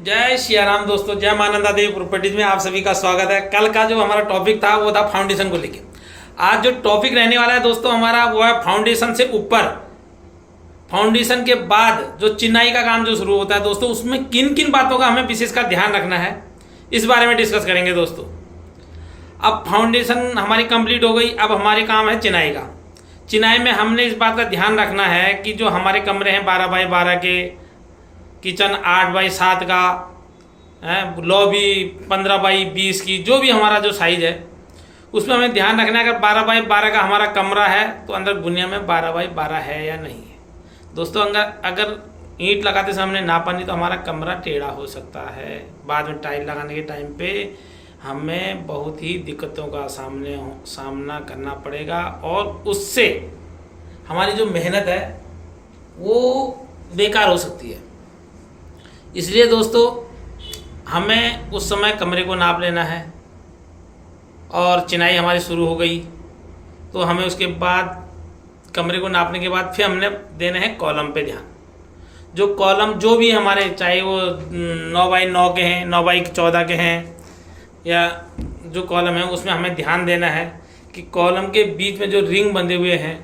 जय सिया राम दोस्तों, जय मानंदा देवी प्रॉपर्टीज में आप सभी का स्वागत है। कल का जो हमारा टॉपिक था वो था फाउंडेशन को लेके। आज जो टॉपिक रहने वाला है दोस्तों हमारा वो है फाउंडेशन से ऊपर, फाउंडेशन के बाद जो चिनाई का काम जो शुरू होता है दोस्तों, उसमें किन किन बातों का हमें विशेष का ध्यान रखना है, इस बारे में डिस्कस करेंगे दोस्तों। अब फाउंडेशन हमारी कंप्लीट हो गई, अब हमारे काम है चिनाई का। चिनाई में हमने इस बात का ध्यान रखना है कि जो हमारे कमरे हैं 12 बाई 12 के, किचन 8 बाई 7 का है, लॉबी 15 बाई 20 की, जो भी हमारा जो साइज़ है उसमें हमें ध्यान रखना है। अगर 12 बाई 12 का हमारा कमरा है तो अंदर गुनिया में 12 बाई 12 है या नहीं है दोस्तों। अगर ईंट लगाते समय हमने नापा नहीं तो हमारा कमरा टेढ़ा हो सकता है। बाद में टाइल लगाने के टाइम पे हमें बहुत ही दिक्कतों का सामना करना पड़ेगा और उससे हमारी जो मेहनत है वो बेकार हो सकती है। इसलिए दोस्तों हमें उस समय कमरे को नाप लेना है और चिनाई हमारी शुरू हो गई तो हमें उसके बाद कमरे को नापने के बाद फिर हमने देना है कॉलम पे ध्यान। जो कॉलम जो भी हमारे, चाहे वो 9 बाई 9 के हैं, 9 बाई 14 के हैं, या जो कॉलम है उसमें हमें ध्यान देना है कि कॉलम के बीच में जो रिंग बंधे हुए हैं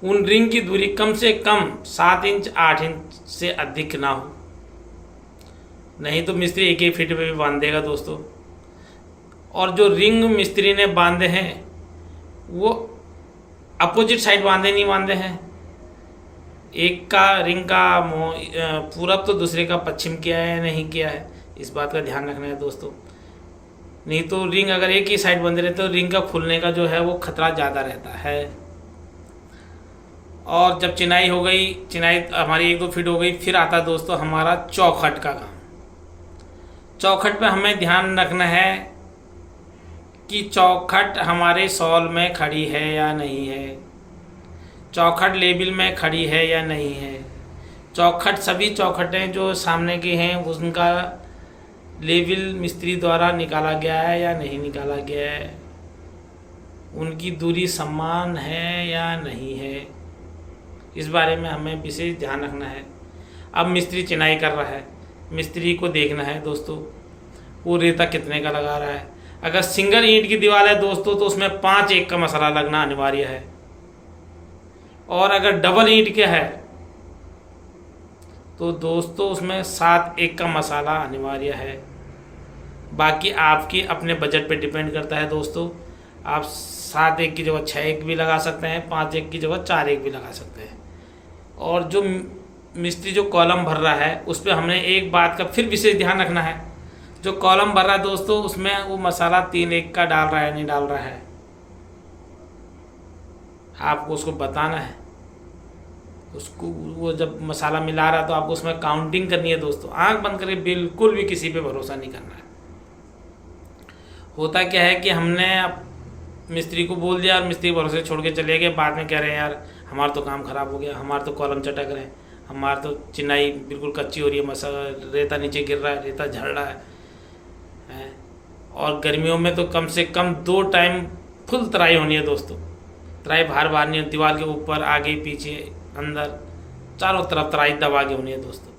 उन रिंग की दूरी कम से कम 7 इंच 8 इंच से अधिक ना हो, नहीं तो मिस्त्री एक एक फीट पे भी बांध देगा दोस्तों। और जो रिंग मिस्त्री ने बांधे हैं वो अपोजिट साइड नहीं बांधे हैं। एक का रिंग का पूरब तो दूसरे का पश्चिम किया है या नहीं किया है, इस बात का ध्यान रखना है दोस्तों। नहीं तो रिंग अगर एक ही साइड बंधे रहे तो रिंग का खुलने का जो है वो खतरा ज़्यादा रहता है। और जब चिनाई हो गई, चिनाई हमारी 1-2 फीट हो गई, फिर आता दोस्तों हमारा चौखट का काम। चौखट पे हमें ध्यान रखना है कि चौखट हमारे सॉल में खड़ी है या नहीं है, चौखट लेवल में खड़ी है या नहीं है। चौखट, सभी चौखटें जो सामने की हैं उनका लेवल मिस्त्री द्वारा निकाला गया है या नहीं निकाला गया है, उनकी दूरी समान है या नहीं है, इस बारे में हमें विशेष ध्यान रखना है। अब मिस्त्री चिनाई कर रहा है, मिस्त्री को देखना है दोस्तों वो रेता कितने का लगा रहा है। अगर सिंगल ईंट की दीवार है दोस्तों तो उसमें 5-1 का मसाला लगना अनिवार्य है, और अगर डबल ईंट के है तो दोस्तों उसमें 7-1 का मसाला अनिवार्य है। बाकी आपकी अपने बजट पे डिपेंड करता है दोस्तों। आप 7-1 की जगह 6-1 भी लगा सकते हैं, 5-1 की जगह 4-1 भी लगा सकते हैं। और जो मिस्त्री जो कॉलम भर रहा है उस पर हमने एक बात का फिर विशेष ध्यान रखना है। जो कॉलम भर रहा है दोस्तों उसमें वो मसाला 3-1 का डाल रहा है नहीं डाल रहा है, आपको उसको बताना है। उसको वो जब मसाला मिला रहा है तो आपको उसमें काउंटिंग करनी है दोस्तों। आंख बंद करके बिल्कुल भी किसी पे भरोसा नहीं करना है। होता क्या है कि हमने मिस्त्री को बोल दिया और मिस्त्री भरोसे छोड़ के चले गए, बाद में कह रहे हैं यार हमारा तो काम ख़राब हो गया, हमारा तो कॉलम चटक रहे हैं, हमारा तो चिनाई बिल्कुल कच्ची हो रही है, मसाला रेता नीचे गिर रहा है, रेता झड़ रहा है। और गर्मियों में तो कम से कम 2 टाइम फुल तराई होनी है दोस्तों। तराई बाहर नहीं है, दीवार के ऊपर, आगे पीछे, अंदर, चारों तरफ तराई दबा के होनी है दोस्तों।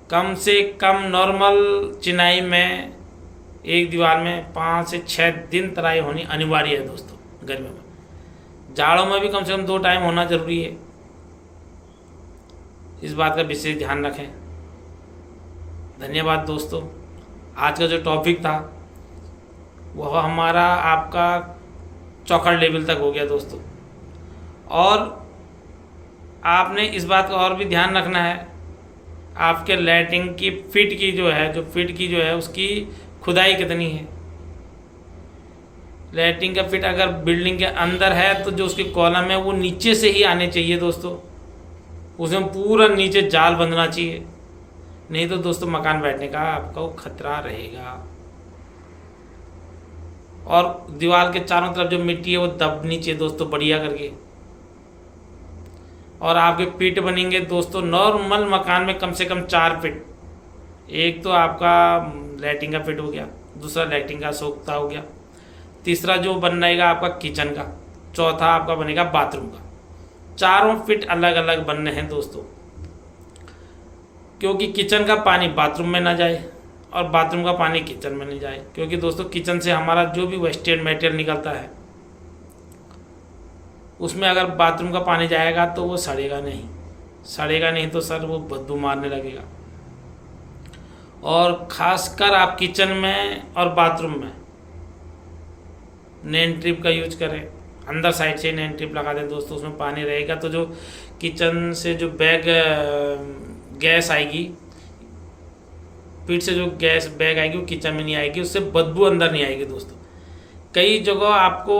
कम से कम नॉर्मल चिनाई में एक दीवार में 5 से 6 दिन तराई होनी अनिवार्य है दोस्तों गर्मियों में। जाड़ों में भी कम से कम 2 टाइम होना जरूरी है, इस बात का विशेष ध्यान रखें। धन्यवाद दोस्तों। आज का जो टॉपिक था वह हमारा आपका चौखट लेवल तक हो गया दोस्तों। और आपने इस बात का और भी ध्यान रखना है, आपके लैट्रिन की फिट की जो है उसकी खुदाई कितनी है। लैट्रिन का फिट अगर बिल्डिंग के अंदर है तो जो उसकी कॉलम है वो नीचे से ही आने चाहिए दोस्तों, उसमें पूरा नीचे जाल बंधना चाहिए, नहीं तो दोस्तों मकान बैठने का आपको खतरा रहेगा। और दीवार के चारों तरफ जो मिट्टी है वो दबनी चाहिए दोस्तों बढ़िया करके। और आपके फिट बनेंगे दोस्तों नॉर्मल मकान में कम से कम 4 फिट। एक तो आपका लैट्रिन का फिट हो गया, दूसरा लैट्रिन का सोखता हो गया, तीसरा जो बन रहेगा आपका किचन का, चौथा आपका बनेगा बाथरूम का। चारों फिट अलग अलग बनने हैं दोस्तों, क्योंकि किचन का पानी बाथरूम में ना जाए, और बाथरूम का पानी किचन में नहीं जाए, क्योंकि दोस्तों किचन से हमारा जो भी वेस्टेज मटेरियल निकलता है उसमें अगर बाथरूम का पानी जाएगा तो वो सड़ेगा नहीं तो सर वो बदबू मारने लगेगा। और ख़ासकर आप किचन में और बाथरूम में नेन ट्रिप का यूज करें, अंदर साइड से नेन ट्रिप लगा दें दोस्तों, उसमें पानी रहेगा तो जो किचन से जो गैस आएगी, पीठ से जो गैस बैग आएगी वो किचन में नहीं आएगी, उससे बदबू अंदर नहीं आएगी दोस्तों। कई जगह आपको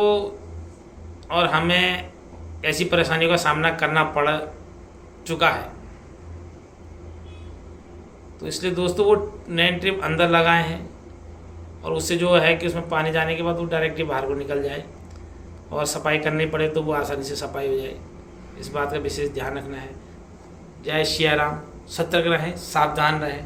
और हमें ऐसी परेशानियों का सामना करना पड़ चुका है, तो इसलिए दोस्तों वो नेन ट्रिप अंदर लगाए हैं और उससे जो है कि उसमें पानी जाने के बाद वो डायरेक्टली बाहर को निकल जाए और सफाई करनी पड़े तो वो आसानी से सफाई हो जाए। इस बात का विशेष ध्यान रखना है। जय श्री राम। सतर्क रहें, सावधान रहें।